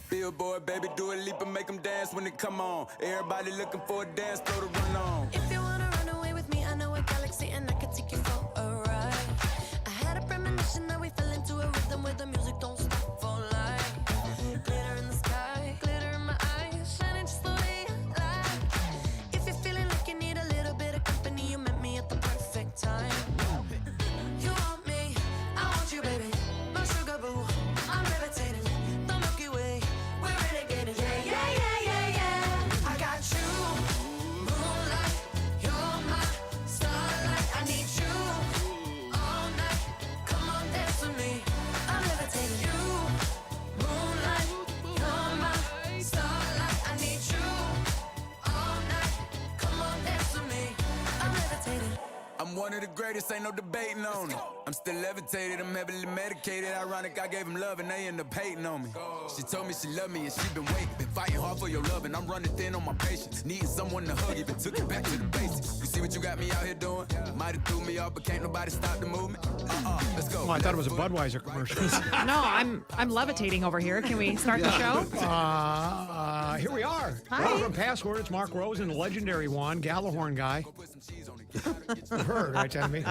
Billboard, baby, do a leap and make them dance when it come on. Everybody looking for a dance floor to run on. If you wanna run away with me, I know a galaxy and I can take you for a ride. I had a premonition that we fell into a rhythm where the music don't stop for life. Glitter in the sky, glitter in my eyes, shining just the way I like. If you're feeling like you need a little bit of company, you met me at the perfect time. You want me, I want you, baby. My sugar boo, I'm levitating. The Milky Way, we're renegading. Yeah, yeah, yeah, yeah, yeah. I got you, moonlight. You're my starlight. I need you all night. Come on, dance with me. I'm levitating. You, moonlight. You're my starlight. I need you all night. Come on, dance with me. I'm levitating. I'm one of the greatest, ain't no debating on it. I'm still levitated, I'm heavily medicated. Ironic, I gave him love and they end up hating on me. She told me she loved me and she been waiting. Been fighting hard for your love and I'm running thin on my patience. Needing someone to hug, even took it back to the basics. You see what you got me out here doing? Might have threw me off, but can't nobody stop the movement. Let's go. Well, I thought it was a Budweiser commercial. No, I'm levitating over here. Can we start the show? Here we are. Hi. Program Password. It's Mark Rosen, the legendary one, Gallahorn guy. You heard, right, Tammy?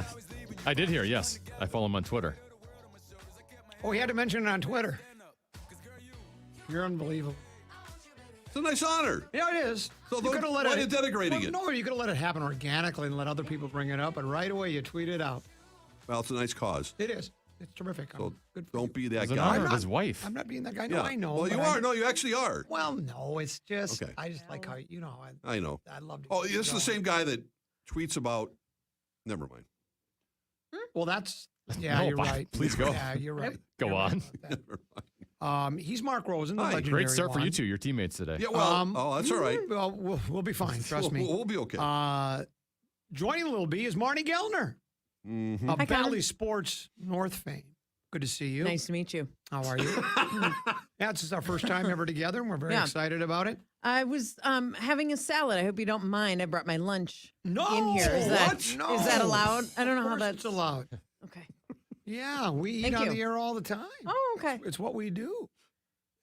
I did hear, yes. I follow him on Twitter. Oh, he had to mention it on Twitter. You're unbelievable. It's a nice honor. Yeah, it is. So You coulda let why it- are you denigrating it? No, you could have let it happen organically and let other people bring it up, but right away you tweet it out. Well, it's a nice cause. It is. It's terrific. So Good for don't you. be that It's an guy. honor of his wife. I'm not being that guy. No, Yeah. I know. Well, but you are. No, you actually are. Well, no, it's just, Okay. I just like how, you know, I know. I love to. Oh, this is the same guy that tweets about. Never mind. Well, that's, yeah, No, you're right. please go. Yeah, you're right. Go You're right on. about that. He's Mark Rosen, the Hi. legendary Great start for one. you two, your teammates today. Yeah. Well. that's all right. Well, we'll be fine. Trust me. We'll be okay. Joining Little B is Marney Gellner Mhm. of Hi, Colin. Bally Sports North fame. Good to see you. Nice to meet you. How are you? Yeah, this is our first time ever together, and we're very Yeah. excited about it. I was having a salad. I hope you don't mind. I brought my lunch No, in here. Is that what? No. is that allowed? I don't know Of how course that's it's allowed. Okay. Yeah, we eat Thank on you. the air all the time. Oh, okay. It's what we do.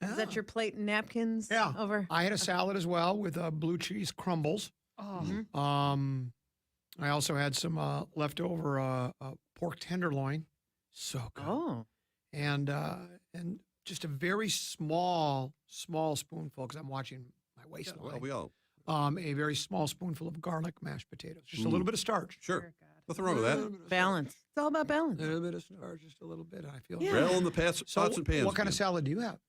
Is Yeah. that your plate and napkins? Yeah. Over. I had a salad as well with blue cheese crumbles. Oh. I also had some leftover pork tenderloin. So good. Oh. And just a very small spoonful, because I'm watching my waistline. Well, we all. A very small spoonful of garlic mashed potatoes. Just a little bit of starch. Sure. Nothing wrong with that. Balance. It's all about balance. A little bit of starch, just a little bit. I feel Yeah. Rail in the pots So, and pans. what kind of dude. salad do you have?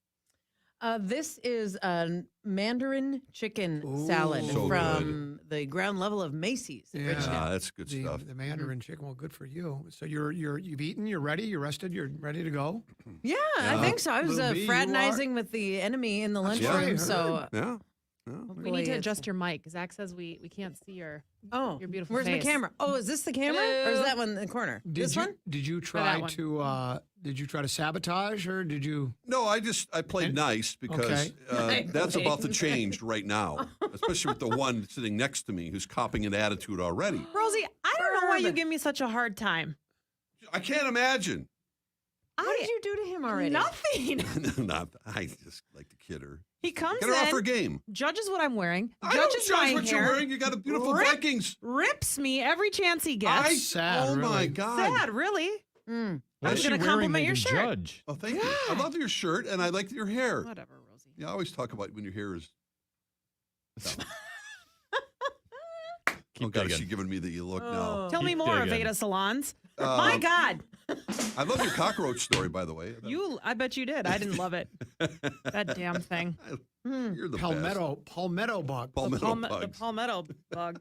This is a Mandarin chicken salad So from the ground level of Macy's in Yeah. Richmond. That's good stuff. The Mandarin chicken. Well, good for you. So you've eaten, you're ready, you're rested, you're ready to go. Yeah, I think so. I was Little B, you fraternizing with the enemy in the That's lunchroom. right, I So Yeah. We hopefully need to it's- adjust your mic. Zach says we can't see your your beautiful Where's my face. camera? Oh, is this the camera, or is that one in the corner? This one? Did you that try one. to sabotage, or did you? No, I played nice because Okay. that's about to change right now, especially with the one sitting next to me who's copying an attitude already. Rosie, I don't know why you give me such a hard time. I can't imagine. What did you do to him already? Nothing. Not, I just like to kid her. He comes Get her off her in, game. judges what I'm wearing, I don't judges judge my what hair, you're wearing. You got a beautiful Rip- Vikings. rips me every chance he gets. Sad, oh my really. God. Sad, really? Mm. What I'm is she gonna wearing compliment they your can shirt. judge? Oh, thank you. I love your shirt and I like your hair. Whatever, Rosie. Yeah, I always talk about when your hair is. Keep Oh God, is digging. she giving me the look now? Tell me Keep more, digging. Aveda Salons. Um, My God, I love your cockroach story, by the way. I bet you did. I didn't love it. That damn thing. You're the Palmetto bug. best. Palmetto The bugs. palmetto bug.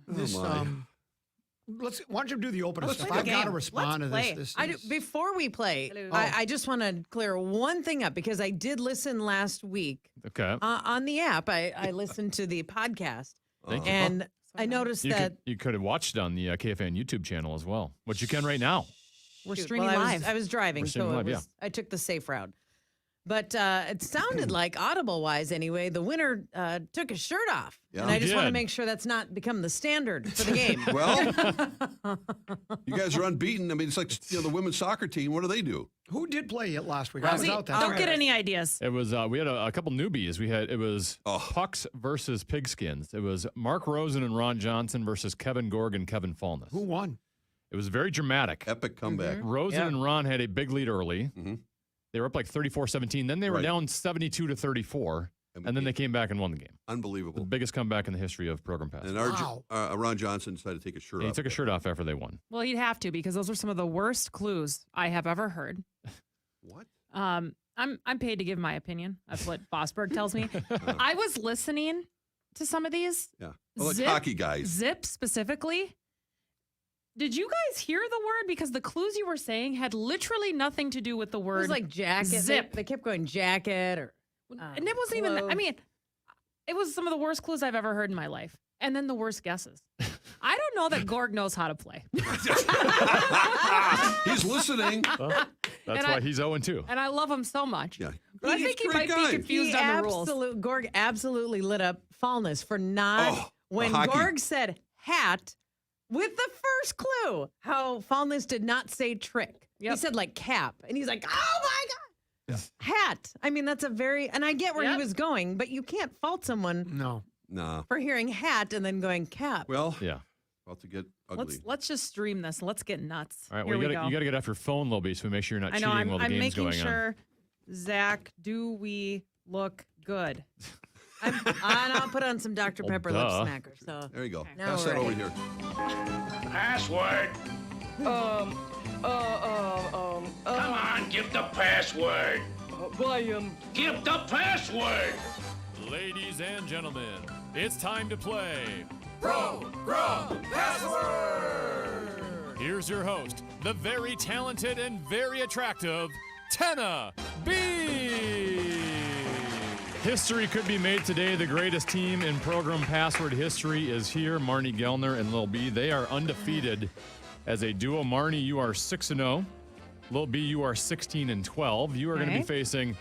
This, my. why don't you do the opener Let's stuff? play I've the got to game. respond Let's to play. this. I do, before we play, Hello. I just want to clear one thing up because I did listen last week Okay. on the app. I listened to the podcast Thank you. and I noticed that You could watch it on the KFN YouTube channel as well, which you can right now. We're Shoot, streaming well, live. I was driving, We're so streaming live, yeah. I took the safe route. But it sounded like, audible-wise anyway, the winner took his shirt off. Yeah. And I He just want to did. make sure that's not become the standard for the game. Well, you guys are unbeaten. I mean, it's like the women's soccer team. What do they do? Who did play it last week? I was Rosie, out that don't night. get any ideas. It was we had a couple newbies. It was Oh. Pucks versus Pigskins. It was Mark Rosen and Ron Johnson versus Kevin Gorg and Kevin Fallness. Who won? It was very dramatic. Epic comeback. Rosen Yeah. and Ron had a big lead early. Mhm. They were up like 34-17. Then they were Right. down 72-34, and then they came back and won the game. The Unbelievable. biggest comeback in the history of Program Password. And Ron Johnson decided to take his shirt And he off. took his shirt off after they won. Well, he'd have to because those are some of the worst clues I have ever heard. What? I'm paid to give my opinion. That's what Bosberg tells me. I was listening to some of these. Yeah. Well, like Zip- hockey guys. Zip specifically. Did you guys hear the word? Because the clues you were saying had literally nothing to do with the It word was like jacket. zip. They kept going jacket or. and it wasn't even. I clothes. mean, it was some of the worst clues I've ever heard in my life, and then the worst guesses. I don't know that Gorg knows how to play, He's listening. That's And why I- he's 0-2. and I love him so much. Yeah. But I He's think he a great might guy. be confused on the rules. Gorg absolutely lit up Fallness for not Oh, when hockey. Gorg said hat with the first clue. How Fallness did not say trick. He Yep. said like cap, and he's like, oh my god, hat. I mean, that's a very and I get where he Yep. was going, but you can't fault someone No. Nah. for hearing hat and then going cap. Well, Yeah. about to get ugly. Let's just stream this. Let's get nuts. All right. Here Well, we you go. got to get off your phone, Lobby, so we make sure you're not I know. cheating while the I'm game's making going on. sure. Zach, do we look good? And I'll put on some Dr. Well, Pepper lip duh. smacker. So There you go. Now Pass we're that over ready. here. Password. Come on, give the password. Give the password. Ladies and gentlemen, it's time to play Progrum Password. Here's your host, the very talented and very attractive Tenna B. History could be made today. The greatest team in Program Password history is here. Marney Gellner and Lil B. They are undefeated as a duo. Marney, you are 6-0. Lil B, you are 16-12. You are going to be Okay. facing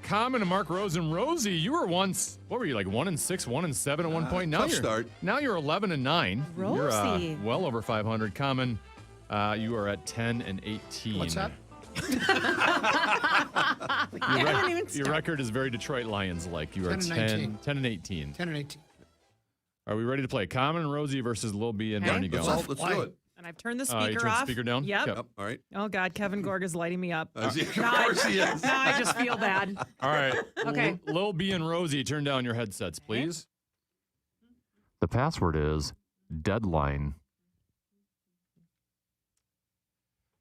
Common and Mark Rosen. Rosie, you were once, what were you, like 1-6, 1-7 at one point? Now tough you're, start. Now you're 11-9. You're Rosie. well over 500. Common, you are at 10-18. What's that? I haven't even Your started. record is very Detroit Lions-like. You are 10-19. 10-18. 10 and 18. Are we ready to play? Common and Rosie versus Lil B and Okay. Marney Let's, Gellner. let's do it. And I've turned the You speaker turned the off. speaker down? Yep. Yep. Yep. All right. Oh God, Kevin Gorg is lighting me up. Of Now I- course he is. Now I just feel bad. All right. Okay. Lil B and Rosie, turn down your headsets, please. The password is deadline.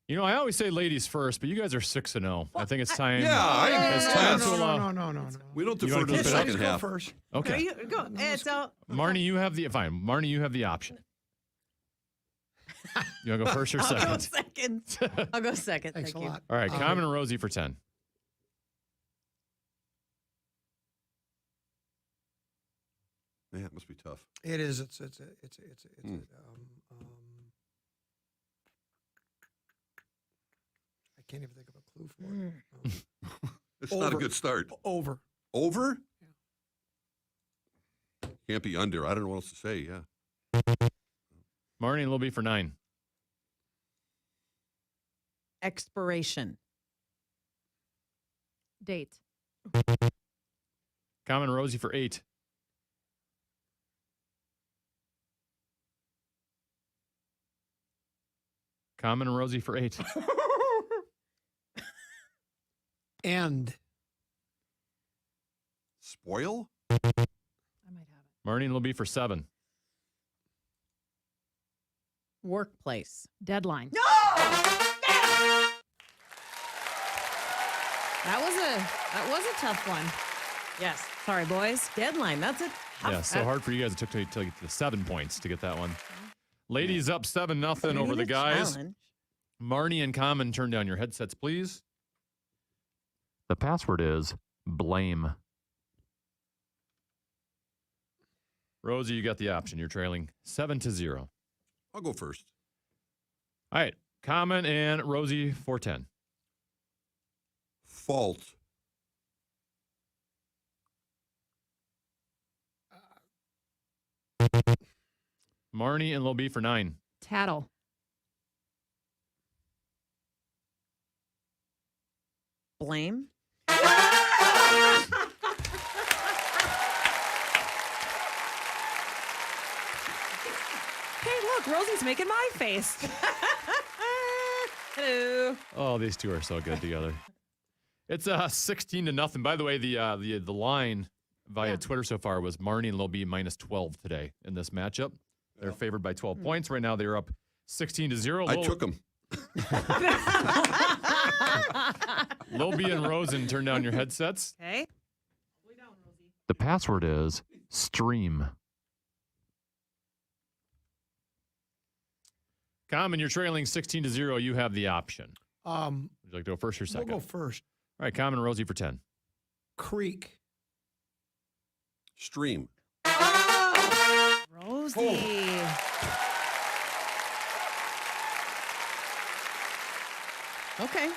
You know, I always say ladies first, but you guys are 6-0. I think it's time. Yeah, It's time to no, allow. no, no, no, no. We don't You defer wanna to the keep it up? second Ladies go half. first. Okay. Go. It's all. Marney, you have the fine. Marney, you have the option. You want to go first or I'll go second? second. I'll go second. Thanks Thank a you. lot. All right, Common and Rosie for 10. Yeah, it must be tough. It is. It's Hmm. I can't even think of a clue for it. It's not a Over. good start. Over. Over? Can't be under. I don't know what else to say. Yeah. Marney and Lil B for 9. Expiration. Date. Common and Rosie for 8. Common and Rosie for 8. End. Spoil? I might have it. Marney and Lil B for 7. Workplace. Deadline. No! That was a tough one. Yes. Sorry, boys. Deadline. That's it. Yeah, so hard for you guys. It took to get to 7 points to get that one. Ladies up 7-0 over the guys. Marney and Common, turn down your headsets, please. The password is blame. Rosie, you got the option. You're trailing 7-0. I'll go first. All right, Common and Rosie for 10. Fault. Marnie and Lil B for 9. Tattle. Blame. Hey, look, Rosie's making my face. Hello. Oh, these two are so good together. It's 16-0. By the way, the line via Twitter so far was Marnie and Lil B minus 12 today in this matchup. They're favored by 12 points. Right now, they're up 16-0. I took them. Lil B and Rosen, turn down your headsets. Okay. The password is stream. Common, you're trailing 16-0. You have the option. Would you like to go first or second? We'll go first. All right, Common and Rosie for 10. Creek. Stream. Rosie. Okay.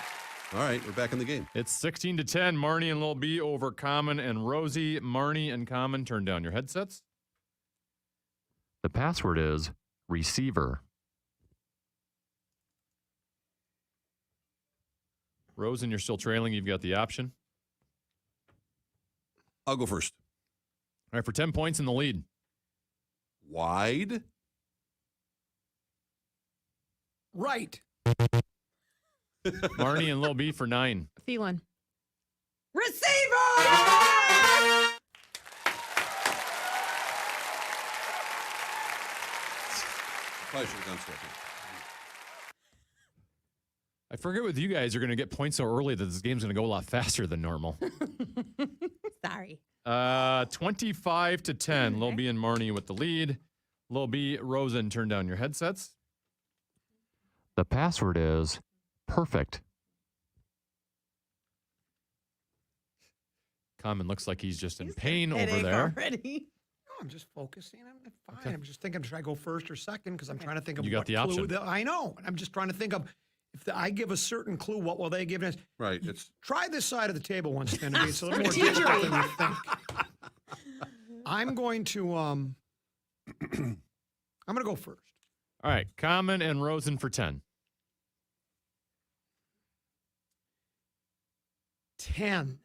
All right, we're back in the game. It's 16-10. Marnie and Lil B over Common and Rosie. Marnie and Common, turn down your headsets. The password is receiver. Rosen, you're still trailing. You've got the option. I'll go first. All right, for 10 points in the lead. Wide. Right. Marnie and Lil B for 9. Thielen. Receiver! Probably should have gone second. I forget with you guys, you're going to get points so early that this game's going to go a lot faster than normal. Sorry. 25-10. Lil B and Marnie with the lead. Lil B, Rosen, turn down your headsets. The password is perfect. Common looks like he's just in pain over there. Already. No, I'm just focusing. I'm fine. Okay. I'm just thinking, should I go first or second? Because I'm trying to think of You got what the clue option. that I know. And I'm just trying to think of, if I give a certain clue, what will they give us? Right. It's Try this side of the table once, Kennedy. It's a little more difficult than you think. I'm going to I'm going to go first. All right, Common and Rosen for 10. 10.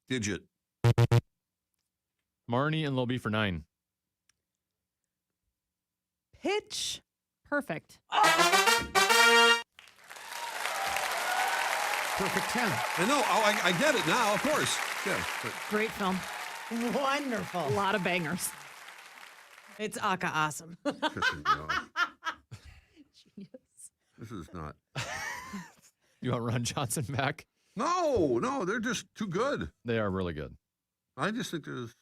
digit. Marnie and Lil B for 9. Pitch. Perfect. Perfect 10. I know. Oh, I get it now, of course. Yeah. But Great film. Wonderful. A lot of bangers. It's Aka awesome. kissing me off. This is not. You want Ron Johnson back? No, they're just too good. They are really good. I just think there's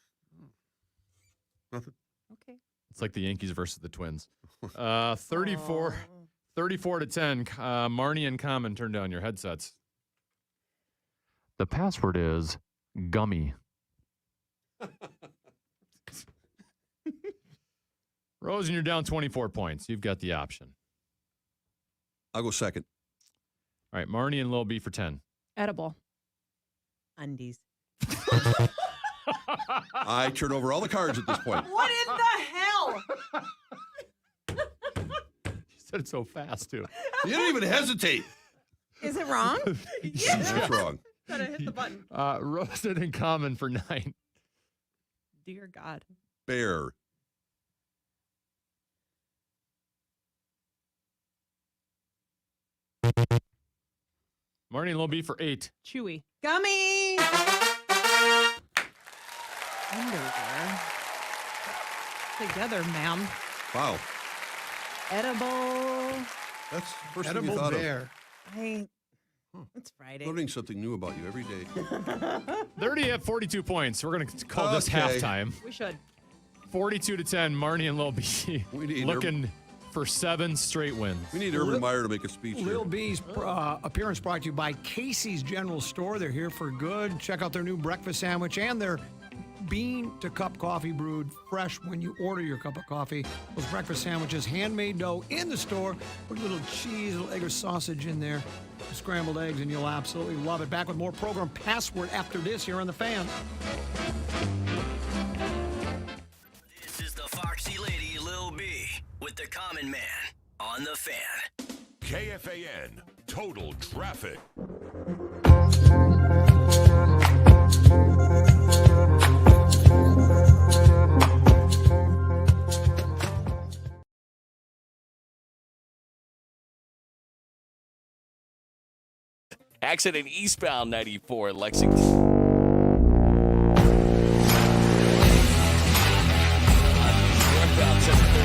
nothing. Okay. It's like the Yankees versus the Twins. 34 to 10. Marnie and Common, turn down your headsets. The password is gummy. Rosen, you're down 24 points. You've got the option. I'll go second. All right, Marnie and Lil B for 10. Edible. Undies. I turn over all the cards at this point. What in the hell? You said it so fast, too. You didn't even hesitate. Is it wrong? That's wrong. Gotta hit the button. Rosen and Common for 9. Dear God. Bear. Marnie and Lil B for 8. Chewy. Gummy. Underwear. Together, ma'am. Wow. Edible. That's the first thing you Edible thought bear. It's Friday. of. Learning something new about you every day. 30 at 42 points. We're going to call this Okay. halftime. We should. 42 to 10. Marnie and Lil B We need looking for 7 straight wins. We need Urban Meyer to make a speech here. Lil B's appearance brought to you by Casey's General Store. They're here for good. Check out their new breakfast sandwich and their bean to cup coffee brewed fresh when you order your cup of coffee. Those breakfast sandwiches, handmade dough in the store. Put a little cheese, a little egg or sausage in there, some scrambled eggs, and you'll absolutely love it. Back with more Program Password after this here on The Fan. WFAN, Total Traffic. Accident eastbound 94 Lexington. Northbound 730.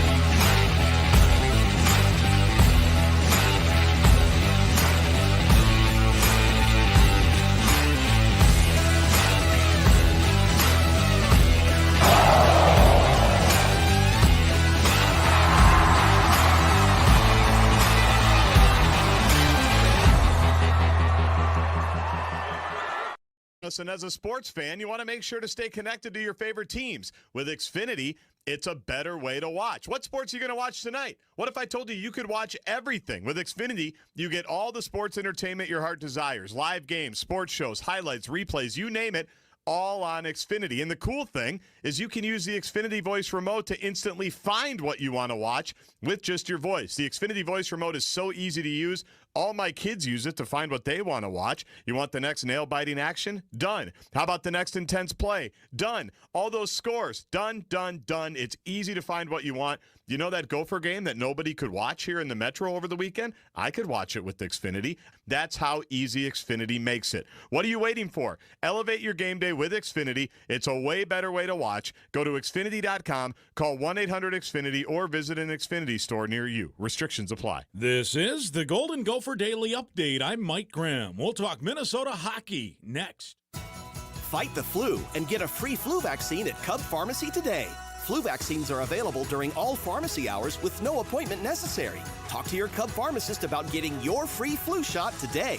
Listen, as a sports fan, you want to make sure to stay connected to your favorite teams. With Xfinity, it's a better way to watch. What sports are you going to watch tonight? What if I told you you could watch everything? With Xfinity, you get all the sports entertainment your heart desires. Live games, sports shows, highlights, replays, you name it, all on Xfinity. And the cool thing is you can use the Xfinity voice remote to instantly find what you want to watch with just your voice. The Xfinity voice remote is so easy to use. All my kids use it to find what they want to watch. You want the next nail-biting action? Done. How about the next intense play? Done. All those scores? Done, done, done. It's easy to find what you want. You know that Gopher game that nobody could watch here in the Metro over the weekend? I could watch it with Xfinity. That's how easy Xfinity makes it. What are you waiting for? Elevate your game day with Xfinity. It's a way better way to watch. Go to Xfinity.com, call 1-800-XFINITY, or visit an Xfinity store near you. Restrictions apply. This is the Golden Gopher Daily Update. I'm Mike Graham. We'll talk Minnesota hockey next. Fight the flu and get a free flu vaccine at Cub Pharmacy today. Flu vaccines are available during all pharmacy hours with no appointment necessary. Talk to your Cub pharmacist about getting your free flu shot today.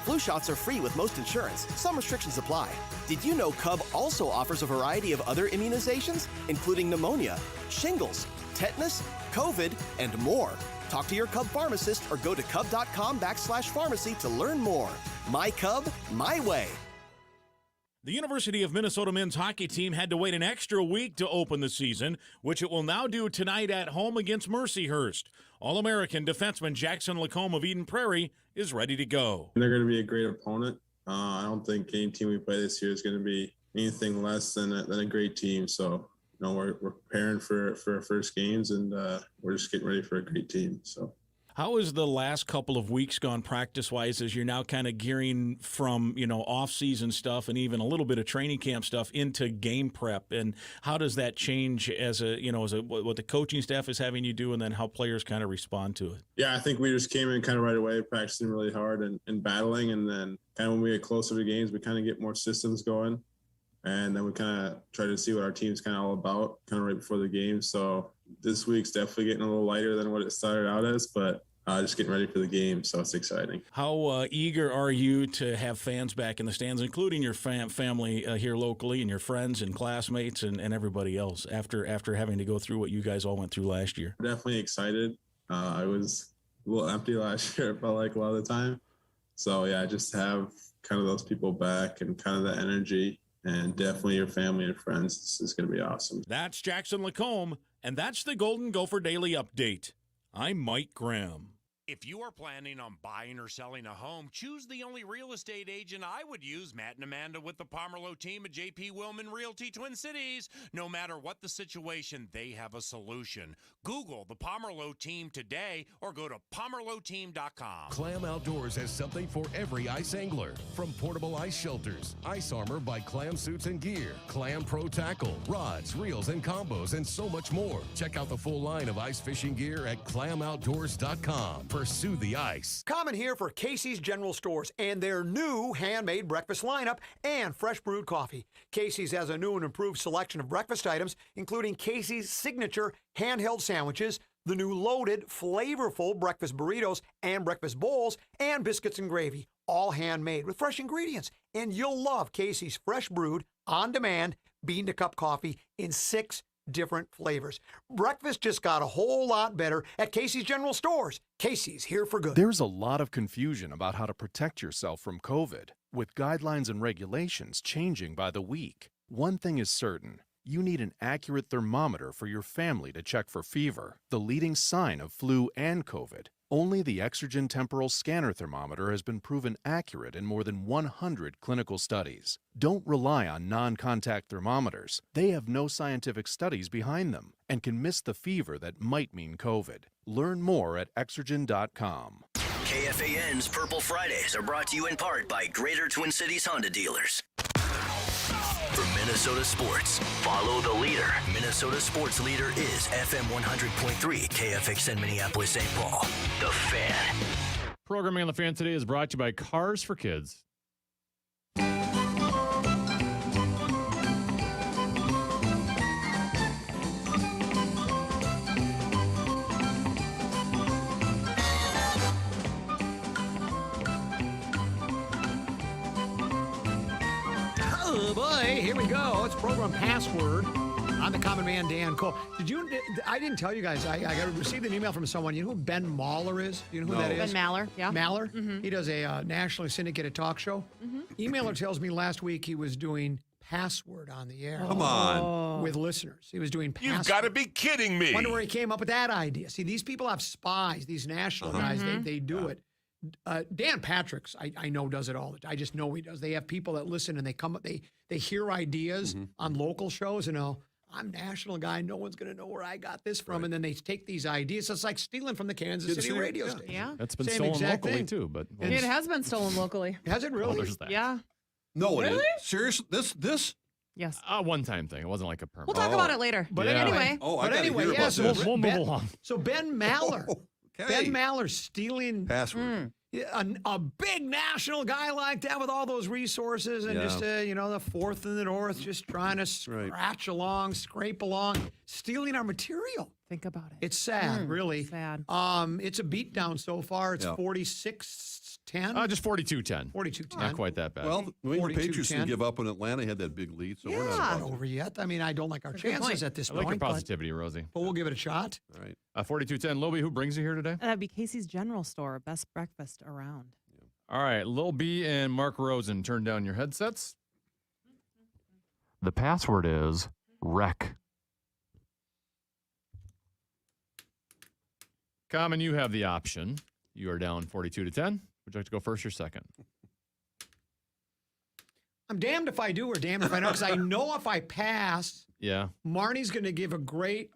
Flu shots are free with most insurance. Some restrictions apply. Did you know Cub also offers a variety of other immunizations, including pneumonia, shingles, tetanus, COVID, and more? Talk to your Cub pharmacist or go to cub.com/pharmacy to learn more. My Cub, my way. The University of Minnesota men's hockey team had to wait an extra week to open the season, which it will now do tonight at home against Mercyhurst. All-American defenseman Jackson Lacombe of Eden Prairie is ready to go. They're going to be a great opponent. I don't think any team we play this year is going to be anything less than a great team. So, we're preparing for our first games, and we're just getting ready for a great team. So. How has the last couple of weeks gone practice-wise as you're now kind of gearing from, off-season stuff and even a little bit of training camp stuff into game prep? And how does that change as what the coaching staff is having you do, and then how players kind of respond to it? Yeah, I think we just came in kind of right away, practicing really hard and battling. And then kind of when we get closer to games, we kind of get more systems going. And then we kind of try to see what our team's kind of all about kind of right before the game. So this week's definitely getting a little lighter than what it started out as, but just getting ready for the game, so it's exciting. How eager are you to have fans back in the stands, including your family here locally and your friends and classmates and everybody else after having to go through what you guys all went through last year? Definitely excited. I was a little empty last year, it felt like a lot of the time. So, yeah, just have kind of those people back and kind of the energy, and definitely your family and friends. This is going to be awesome. That's Jackson Lacombe, and that's the Golden Gopher Daily Update. I'm Mike Graham. If you are planning on buying or selling a home, choose the only real estate agent I would use, Matt and Amanda with the Pomerleau team at JP Willman Realty Twin Cities. No matter what the situation, they have a solution. Google the Pomerleau team today or go to PomerleauTeam.com. Clam Outdoors has something for every ice angler. From portable ice shelters, ice armor by Clam Suits and Gear, Clam Pro Tackle, rods, reels, and combos, and so much more. Check out the full line of ice fishing gear at clamoutdoors.com. Pursue the ice. Common here for Casey's General Stores and their new handmade breakfast lineup and fresh brewed coffee. Casey's has a new and improved selection of breakfast items, including Casey's signature handheld sandwiches, the new loaded, flavorful breakfast burritos and breakfast bowls, and biscuits and gravy, all handmade with fresh ingredients. And you'll love Casey's fresh brewed, on-demand, bean-to-cup coffee in 6 different flavors. Breakfast just got a whole lot better at Casey's General Stores. Casey's here for good. There's a lot of confusion about how to protect yourself from COVID, with guidelines and regulations changing by the week. One thing is certain. You need an accurate thermometer for your family to check for fever, the leading sign of flu and COVID. Only the Exergen Temporal Scanner Thermometer has been proven accurate in more than 100 clinical studies. Don't rely on non-contact thermometers. They have no scientific studies behind them and can miss the fever that might mean COVID. Learn more at Exergen.com. KFAN's Purple Fridays are brought to you in part by Greater Twin Cities Honda Dealers. For Minnesota sports, follow the leader. Minnesota sports leader is FM 100.3 KFXN Minneapolis St. Paul. The Fan. Programming on The Fan today is brought to you by Cars for Kids. Oh boy, here we go. It's Program Password. I'm the common man, Dan Cole. I didn't tell you guys, I received an email from someone. You know who Ben Mahler is? Do you know who that is? Ben Maller, yeah. Maller? He does a nationally syndicated talk show. Emailer tells me last week he was doing Password on the air. Come on. With listeners. He was doing Password. You've got to be kidding me. Wonder where he came up with that idea. See, these people have spies, these national guys, they do it. Dan Patrick's, I know, does it all the time. I just know he does. They have people that listen and they come up, they hear ideas on local shows and I'm a national guy. No one's going to know where I got this from. And then they take these ideas. It's like stealing from the Kansas City radio station. Yeah. That's been Same stolen exact locally, thing. too. But It has been stolen locally. Has it really? Oh, there's that. Yeah. No, Really? it is. Seriously? This? Yes. A one-time thing. It wasn't like a permanent. We'll talk about it later. But Yeah. anyway. Oh, I but gotta anyway, hear yeah. about So this. We'll move along. So Ben Maller. Okay. Ben Maller stealing Password. a big national guy like that with all those resources and just, the fourth in the north, just trying to scratch along, scrape along, stealing our material. Think about it. It's sad, really. Sad. It's a beatdown so far. It's 46-10. Just 42-10. 42-10. Not quite that bad. Well, the New England 42-10. Patriots didn't give up when Atlanta had that big lead, so we're It's not not over yet. I mean, I don't like our That's a good chances point. at this I like your point. But positivity, Rosie. we'll give it a shot. All right. 42-10. Lobie, who brings you here today? That'd be Casey's General Store. Best breakfast around. All right, Lil B and Mark Rosen, turn down your headsets. The password is REC. Common, you have the option. You are down 42-10. Would you like to go first or second? I'm damned if I do or damned if I don't, because I know if I pass, Yeah. Marnie's going to give a great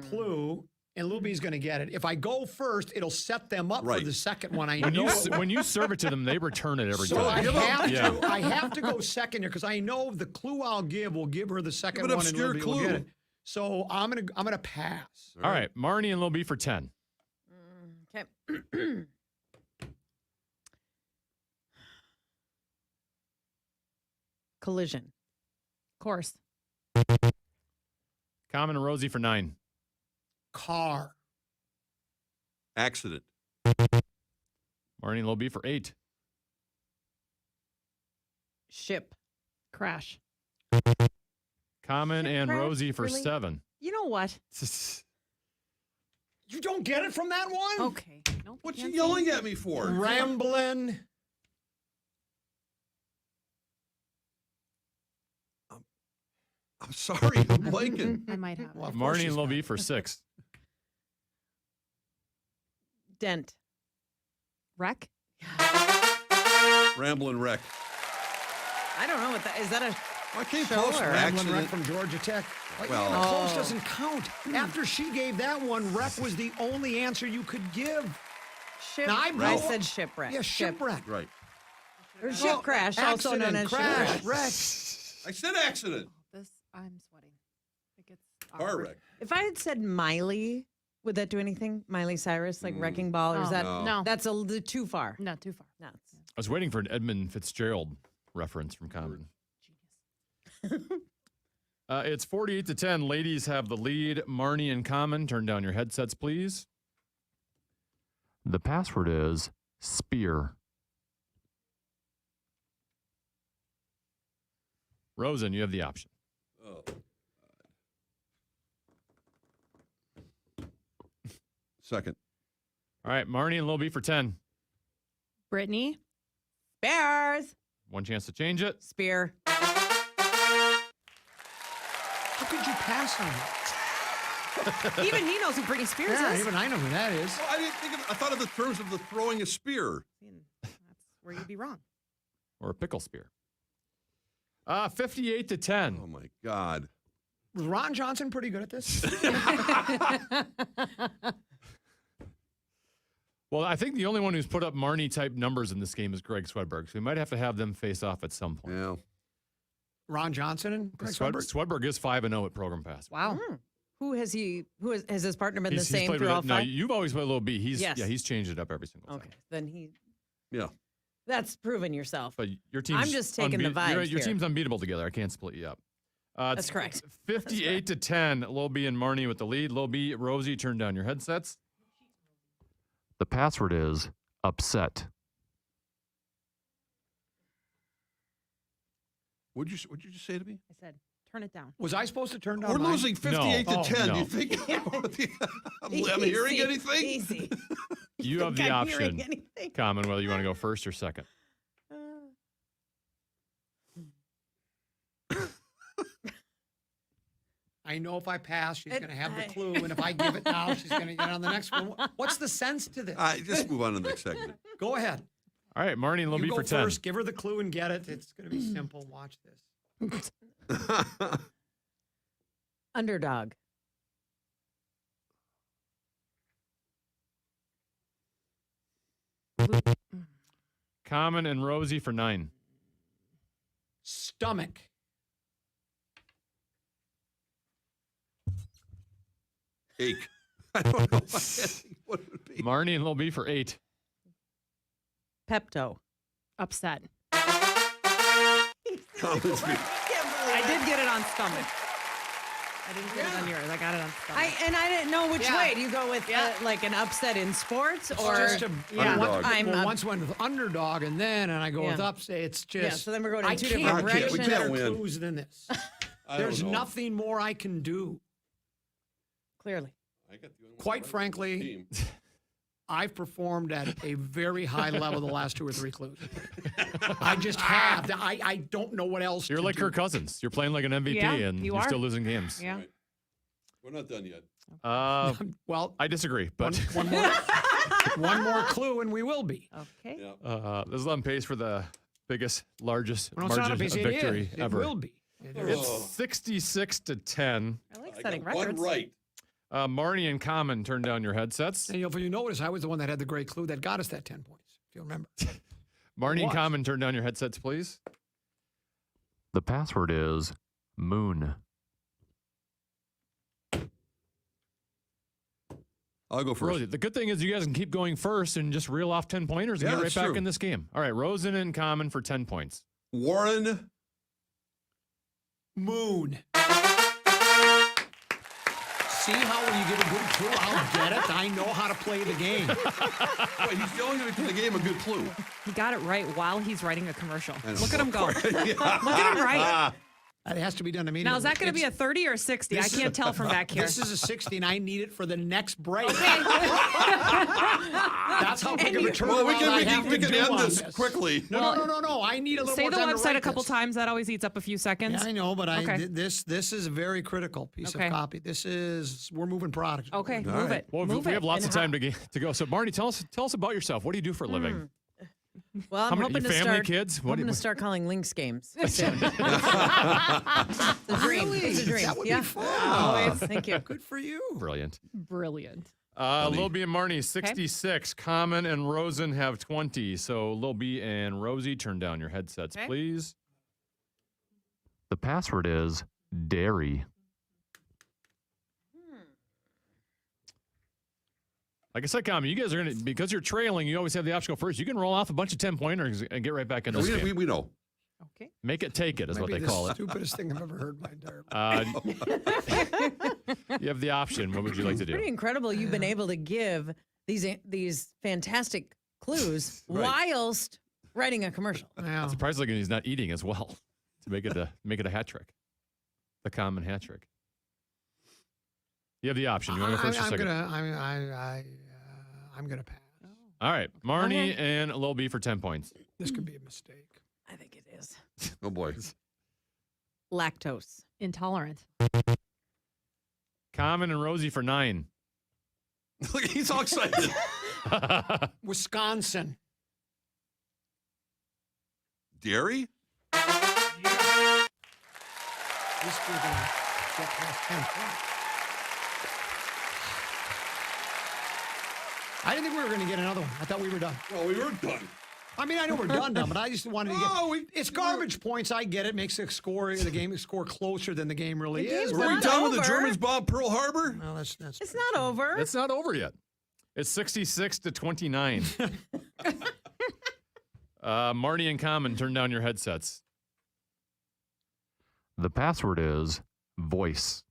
clue, and Lil B's going to get it. If I go first, it'll set them up for the second one. I know. When you serve it to them, they return it every So time. I have to go second here because I know the clue I'll give will give her the second Give an one, and Lil obscure B will get clue. it. So I'm gonna pass. All right, Marnie and Lil B for 10. Okay. Collision. Course. Common and Rosie for 9. Car. Accident. Marnie and Lil B for 8. Ship. Crash. Common and crash? Rosie for Really? 7. You know what? You don't get it from that one? Okay. Nope, What you can't yelling say. at me for? Rambling. I'm sorry, I'm blanking. I might have. Well, of course Marnie she's and Lil got B it. for 6. Dent. Wreck. Ramblin' wreck. I don't know what that is. That a I came show close. or- Rambling Wreck Accident. from Georgia Tech. Well- Close doesn't count. After she gave that one, wreck was the only answer you could give. ship? Now, I said shipwreck. Yeah, Ship. shipwreck. Right. Or ship crash, also known as crash, shipwreck. wreck. I said accident. This I'm sweating. It gets Car awkward. wreck. If I had said Miley, would that do anything? Miley Cyrus, like Wrecking Ball, or is Oh, that no. that's a little too far? Not too far. No. I was waiting for an Edmund Fitzgerald reference from Common. It's 48-10. Ladies have the lead. Marnie and Common, turn down your headsets, please. The password is spear. Rosen, you have the option. Oh. Second. All right, Marnie and Lil B for 10. Brittany. Bears. One chance to change it. Spear. How could you pass on it? Even he knows who Britney Spears Yeah, is. even I know who that is. Well, I didn't think of. I thought of the terms of the throwing a spear. That's where you'd be wrong. Or a pickle spear. 58-10. Oh my God. Was Ron Johnson pretty good at this? Well, I think the only one who's put up Marnie-type numbers in this game is Greg Swedberg, so we might have to have them face off at some point. Yeah. Ron Johnson and Greg Swedberg? Swedberg is 5-0 at Program Password. Wow. Who has his partner been the He's same played through with all it. No, five? you've always played Little B. Yes. He's changed it up every single time. Okay, then Yeah. that's proven yourself. But your team's I'm just taking the vibes Your here. team's unbeatable together. I can't split you up. That's correct. 58-10. Lil B and Marnie with the lead. Lil B, Rosie, turn down your headsets. The password is upset. What'd you just say to me? I said, turn it down. Was I supposed to turn down We're mine? losing 58 to 10. no. Do you think I'm hearing anything? Easy. You have the I'm option, hearing anything? Common, whether you want to go first or second. I know if I pass, she's going to have the clue, and if I give it now, she's going to get on the next one. What's the sense to this? Just move on to the next segment. Go ahead. All right, Marnie and Lil B You for go 10. first, give her the clue and get it. It's going to be simple. Watch this. Underdog. Common and Rosie for 9. Stomach. Ache. I don't know what it would be. Marnie and Lil B for 8. Pepto. Upset. I did get it on stomach. I didn't get it on yours. I got it on stomach. I didn't know which way. Do you go with like an upset in sports or Just a, Underdog. once went with underdog, and I go with upset. It's just so then we're going in I two can't different get directions. better We can't win. clues than this. I There's don't know. nothing more I can do. Clearly. I got the only one Quite right frankly, on the team. I've performed at a very high level the last 2 or 3 clues. I just have. I don't know what else. You're to like do. Kirk Cousins. You're playing like an MVP, Yeah, and you you're are. still losing games. Yeah. Right. We're not done yet. Well, I disagree, but one more clue, and we will be. Okay. Yeah. this is on pace for the biggest, largest No, it's not margin a of piece. victory It ever. will be. It is. It's 66-10. I like I setting got records. one right. Marnie and Common, turn down your headsets. And if you notice, I was the one that had the great clue that got us that 10 points, if you remember. Marnie and What? Common, turn down your headsets, please. The password is moon. I'll go first. Rosie, the good thing is you guys can keep going first and just reel off 10 pointers and Yeah, get right that's back true. in this game. All right, Rosen and Common for 10 points. Warren. Moon. See how when you get a good clue, I'll get it. I know how to play the game. Wait, he's the only one who gave him a good clue. He got it right while he's writing a commercial. I know. Look at him go. Yeah. Look at him right. That has to be done immediately. Now, is that going to be a 30 or a 60? I This is- can't tell from back here. This is a 60, and I need it for the next break. That's how quick of a turnaround Well, we I can have to end do on this quickly. No. I need a little Say more the time to website write a couple this. times. That always eats up a few seconds. Yeah, I know, but Okay. this is a very critical piece Okay. of copy. we're moving product. Okay, All move right. it. Well, move we it. have lots And of time to go. So, Marnie, tell us about yourself. What do you do for a living? Well, I'm How many- hoping you to family, start. kids? What I'm do you- going to start calling Lynx games soon. It's a dream. Really? It's a dream. That would yeah. be fun. Always. Thank you. Good for you. Brilliant. Brilliant. Lil B and Marnie, 66. Common and Rosen have 20. So, Lil B and Rosie, turn down your headsets, Okay. please. The password is dairy. Like I said, Common, you guys are going to, because you're trailing, you always have the option to go first. You can roll off a bunch of 10-pointers and get right back in this game. We know. Okay. Make it take it is what Maybe they the call it. stupidest thing I've ever heard in my entire life. You have the option. What would you like to Pretty do? incredible you've been able to give these fantastic clues Right. whilst writing a commercial. Yeah. Surprisingly, he's not eating as well to make it a hat trick. The Common hat trick. You have the option. You want to go first or second? I'm gonna pass. All right. Marnie and Lil B for 10 points. This could be a mistake. I think it is. Oh boy. Lactose. Intolerant. Common and Rosie for 9. Look, he's all excited. Wisconsin. Dairy? At least we're going to get past 10 points. I didn't think we were going to get another one. I thought we were done. Well, we were done. I mean, I know we're done, but I just wanted to get. It's garbage points. I get it. Makes the game score closer than the game really is. Were we done with the Germans bomb Pearl Harbor? No, that's. It's not over. It's not over yet. It's 66-29. Marty and Common, turn down your headsets. The password is voice.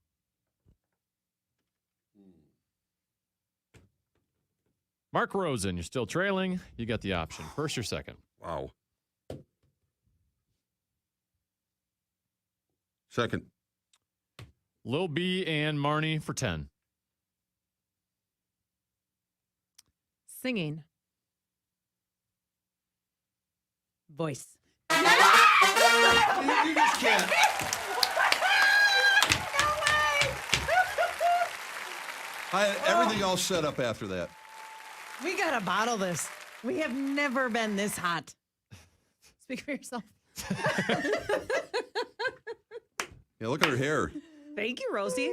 Mark Rosen, you're still trailing. You got the option. First or second? Wow. Second. Lil B and Marnie for 10. Singing. Voice. You just can't. I had everything all set up after that. We gotta bottle this. We have never been this hot. Speak for yourself. Yeah, look at her hair. Thank you, Rosie.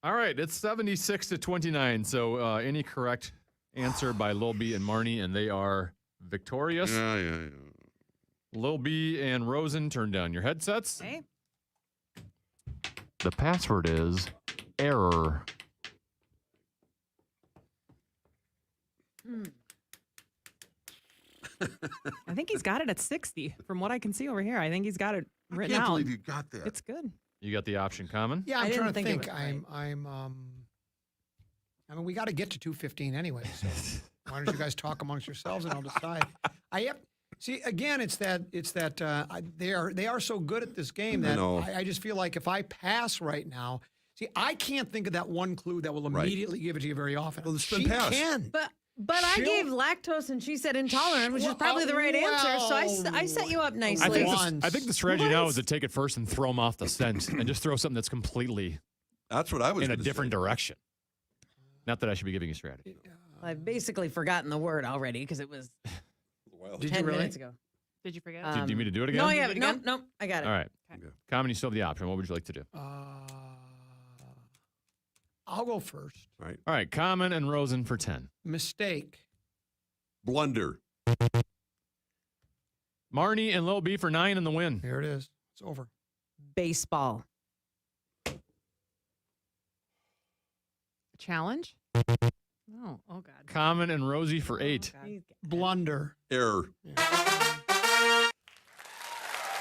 All right, it's 76-29. So any correct answer by Lil B and Marnie, and they are victorious. Yeah. Lil B and Rosen, turn down your headsets. Okay. The password is error. I think he's got it at 60 from what I can see over here. I think he's got it I written can't out. believe you got that. It's good. You got the option, Common? Yeah, I I'm didn't trying to think it think. was right. I mean, we got to get to 2:15 anyway. So why don't you guys talk amongst yourselves and I'll decide. See, again, it's that they are so good at this game that I just feel like if I pass right now, see, I can't think of that one clue that will immediately give it to you very often. Well, she pass. can. But I gave lactose and she said intolerant, which is probably the right answer. So I set you up nicely. I think the strategy now is to take it first and throw them off the scent and just throw something that's completely That's what I was in a gonna different direction. Not that I should be giving you strategy. I've basically forgotten the word already because it was Did 10 you really? minutes ago. Did you forget? Do you need me to do it again? No, I haven't. Nope, I got it. All right. Common, you still have the option. What would you like to do? I'll go first. All right. Common and Rosen for 10. Mistake. Blunder. Marnie and Lil B for 9 in the win. Here it is. It's over. Baseball. Challenge? Oh God. Common and Rosie for 8. Blunder. Error. You're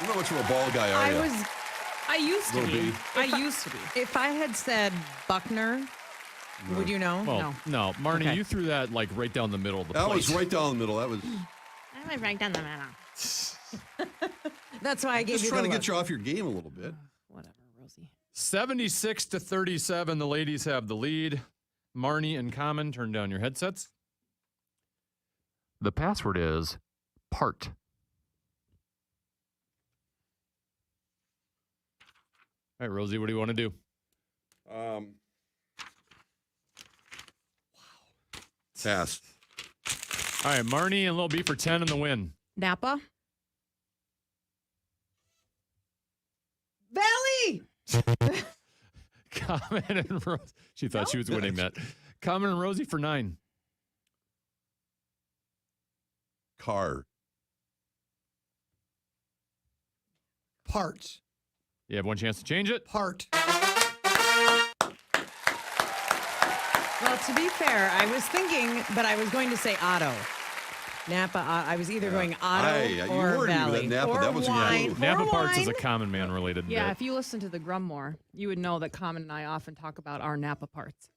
not much of a ball guy, are you? I used to Lil be. B. I used to be. If I had said Buckner, would you know? Well, no. Marnie, Okay. you threw that like right down the middle of the That plate. was right down the middle. That was I was right down the middle. That's why I gave just you trying the to look. get you off your game a little bit. Whatever, Rosie. 76-37. The ladies have the lead. Marnie and Common, turn down your headsets. The password is part. All right, Rosie, what do you want to do? Pass. All right, Marnie and Lil B for 10 in the win. Napa? Valley! Common and Rosie. She thought she was winning that. Common and Rosie for 9. Car. Parts. You have one chance to change it. Part. Well, to be fair, I was thinking, but I was going to say auto. Napa, I was either going auto you or worried me with Valley. that Napa. Or That was a wine. clue. Napa or Parts is a wine. Common Man related Yeah, bit. if you listen to the Grum more, you would know that Common and I often talk about our Napa parts.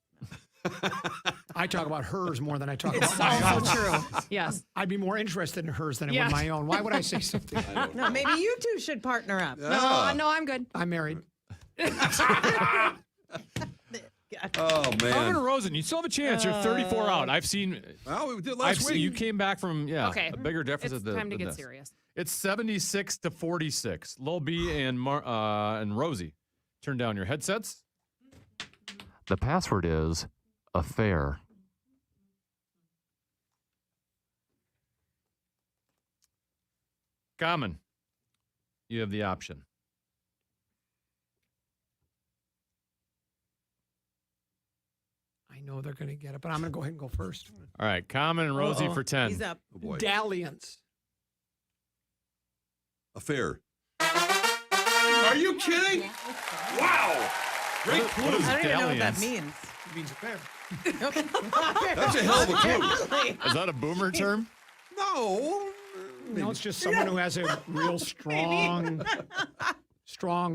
I talk about hers more than I talk about It's my also own. true. Yes. I'd be more interested in hers than I Yeah. would my own. Why would I say something? No, maybe you two should partner up. No, I'm good. I'm married. Oh, man. Common and Rosen, you still have a chance. You're 34 out. I've seen. Well, we did I've last seen week. you came back from Okay. a bigger deficit. It's time to than get this. serious. It's 76-46. Lil B and Rosie, turn down your headsets. The password is affair. Common. You have the option. I know they're going to get it, but I'm going to go ahead and go first. All right, Common and Rosie for 10. He's up. Oh, boy. Dalliance. Affair. Are you kidding? Wow. Great clue. I don't even know what that means. It means affair. That's a hell of a clue. Is that a boomer term? No. No, it's just someone who has a real strong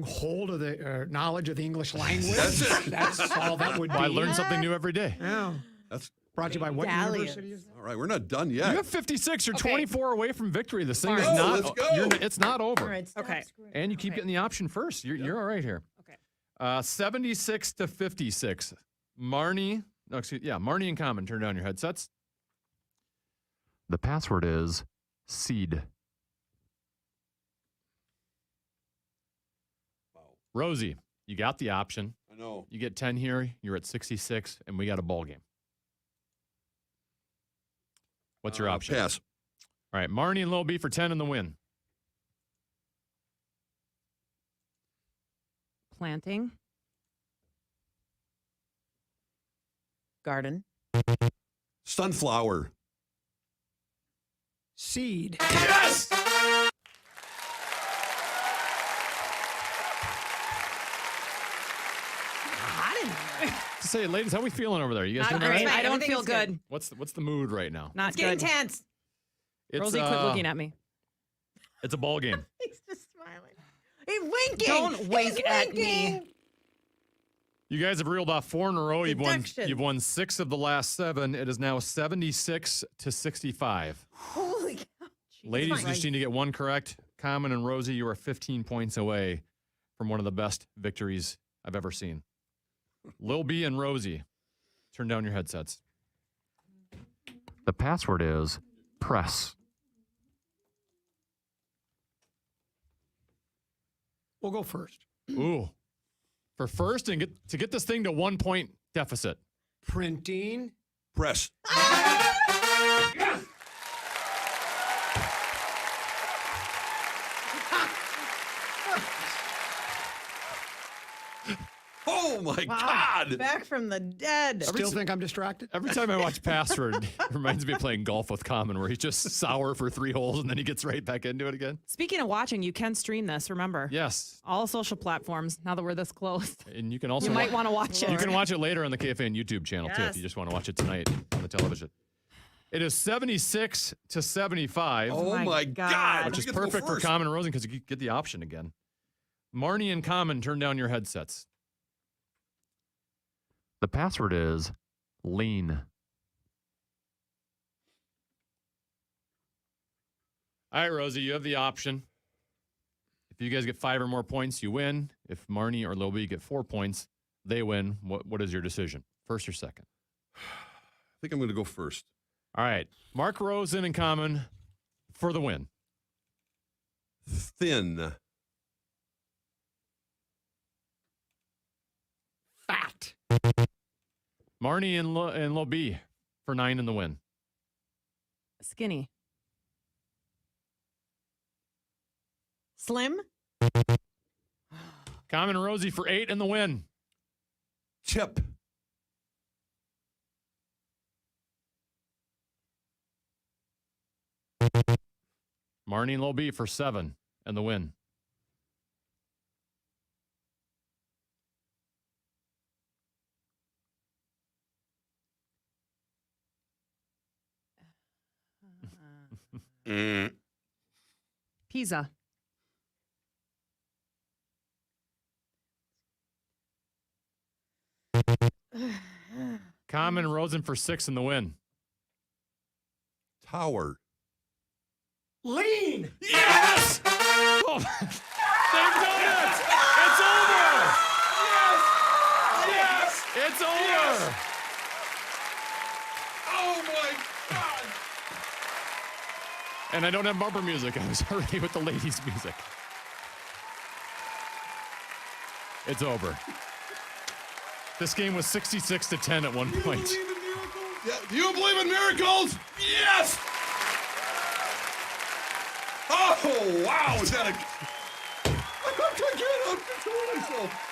hold of the knowledge of the English language. That's it. That's all that would be. Well, I learn something new every day. Yeah. That's brought to you by what Dalliance. university is that? all right. We're not done yet. You have 56. You're 24 away from victory. This thing is All right. not. Let's go. It's not over. All right, okay. And you keep getting the option first. You're all right here. Okay. 76 to 56. Marney and Common, turn down your headsets. The password is seed. Rosie, you got the option. I know. You get 10 here. You're at 66, and we got a ball game. What's your option? Pass. All right, Marney and Lil B for 10 in the win. Planting. Garden. Sunflower. Seed. Yes! To say, ladies, how we feeling over there? You guys Not doing all great. right? I don't feel good. What's the mood right now? Not good. It's intense. It's, Rosie, quit looking at me. It's a ball game. He's just smiling. He's winking. Don't He's wink at winking. me. You guys have reeled off 4 in a row. Deduction. You've won 6 of the last 7. It is now 76 to 65. Holy cow. Ladies, Right. you just need to get one correct. Common and Rosie, you are 15 points away from one of the best victories I've ever seen. Lil B and Rosie, turn down your headsets. The password is press. We'll go first. Ooh. For first and get this thing to 1 point deficit. Printing. Press. Oh my God! Back from the dead. Still think I'm distracted? Every time I watch Password, it reminds me of playing golf with Common, where he's just sour for 3 holes and then he gets right back into it again. Speaking of watching, you can stream this, remember? Yes. All social platforms, now that we're this close. And you can also You might want to watch it. You can watch it later on the KFAN YouTube channel too if Yes. you just want to watch it tonight on the television. It is 76 to 75. Oh my God! Which is perfect for Common and Rosen because you get the option again. Marney and Common, turn down your headsets. The password is lean. All right, Rosie, you have the option. If you guys get 5 or more points, you win. If Marney or Lil B get 4 points, they win. What is your decision? First or second? I think I'm going to go first. All right. Mark Rosen and Common for the win. Thin. Fat. Marney and Lil B for 9 in the win. Skinny. Slim. Common and Rosie for 8 in the win. Chip. Marney and Lil B for 7 in the win. Pizza. Common and Rosen for 6 in the win. Tower. Lean. Yes! Oh, they've done it! It's over! Yes! It's over! Oh my God! And I don't have bumper music. I was already with the ladies' music. It's over. This game was 66-10 at one point. Yeah. Do you believe in miracles? Yes! Oh, wow. Is that I can't control myself.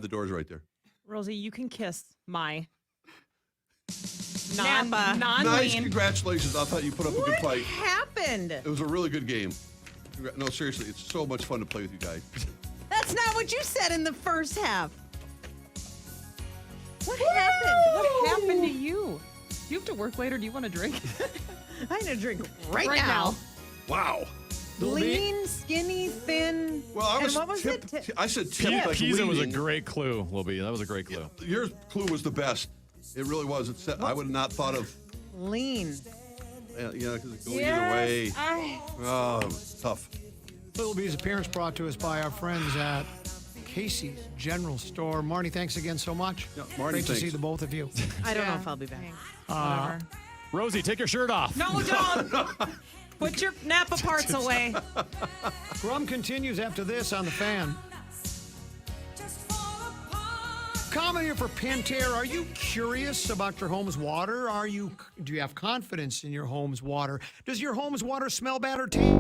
The door's right there. Rosie, you can kiss my Nice. non-lean. Congratulations. I thought you put up a good fight. What happened? It was a really good game. No, seriously, it's so much fun to play with you guys. That's not what you said in the first half. What happened? What happened to you? Do you have to work later? Do you want a drink? I need a drink right now. Wow. Lean, skinny, thin. Well, I was. And what was it? I said tip. Like Pisa was a leaning. great clue, Lobby. That was a great clue. Yeah, your clue was the best. It really was. It said, I would have not thought of. Lean. Yeah, because it goes either way. Oh, it was tough. Little B's appearance brought to us by our friends at Casey's General Store. Marnie, thanks again so much. Yeah, Marnie, Great to thanks. see the both of you. I don't know if I'll be back. Uh, Rosie, take your shirt off. No, don't. Put your Napa parts away. Grum continues after this on The Fan. Comment here for Pentair. Are you curious about your home's water? Do you have confidence in your home's water? Does your home's water smell bad or taste?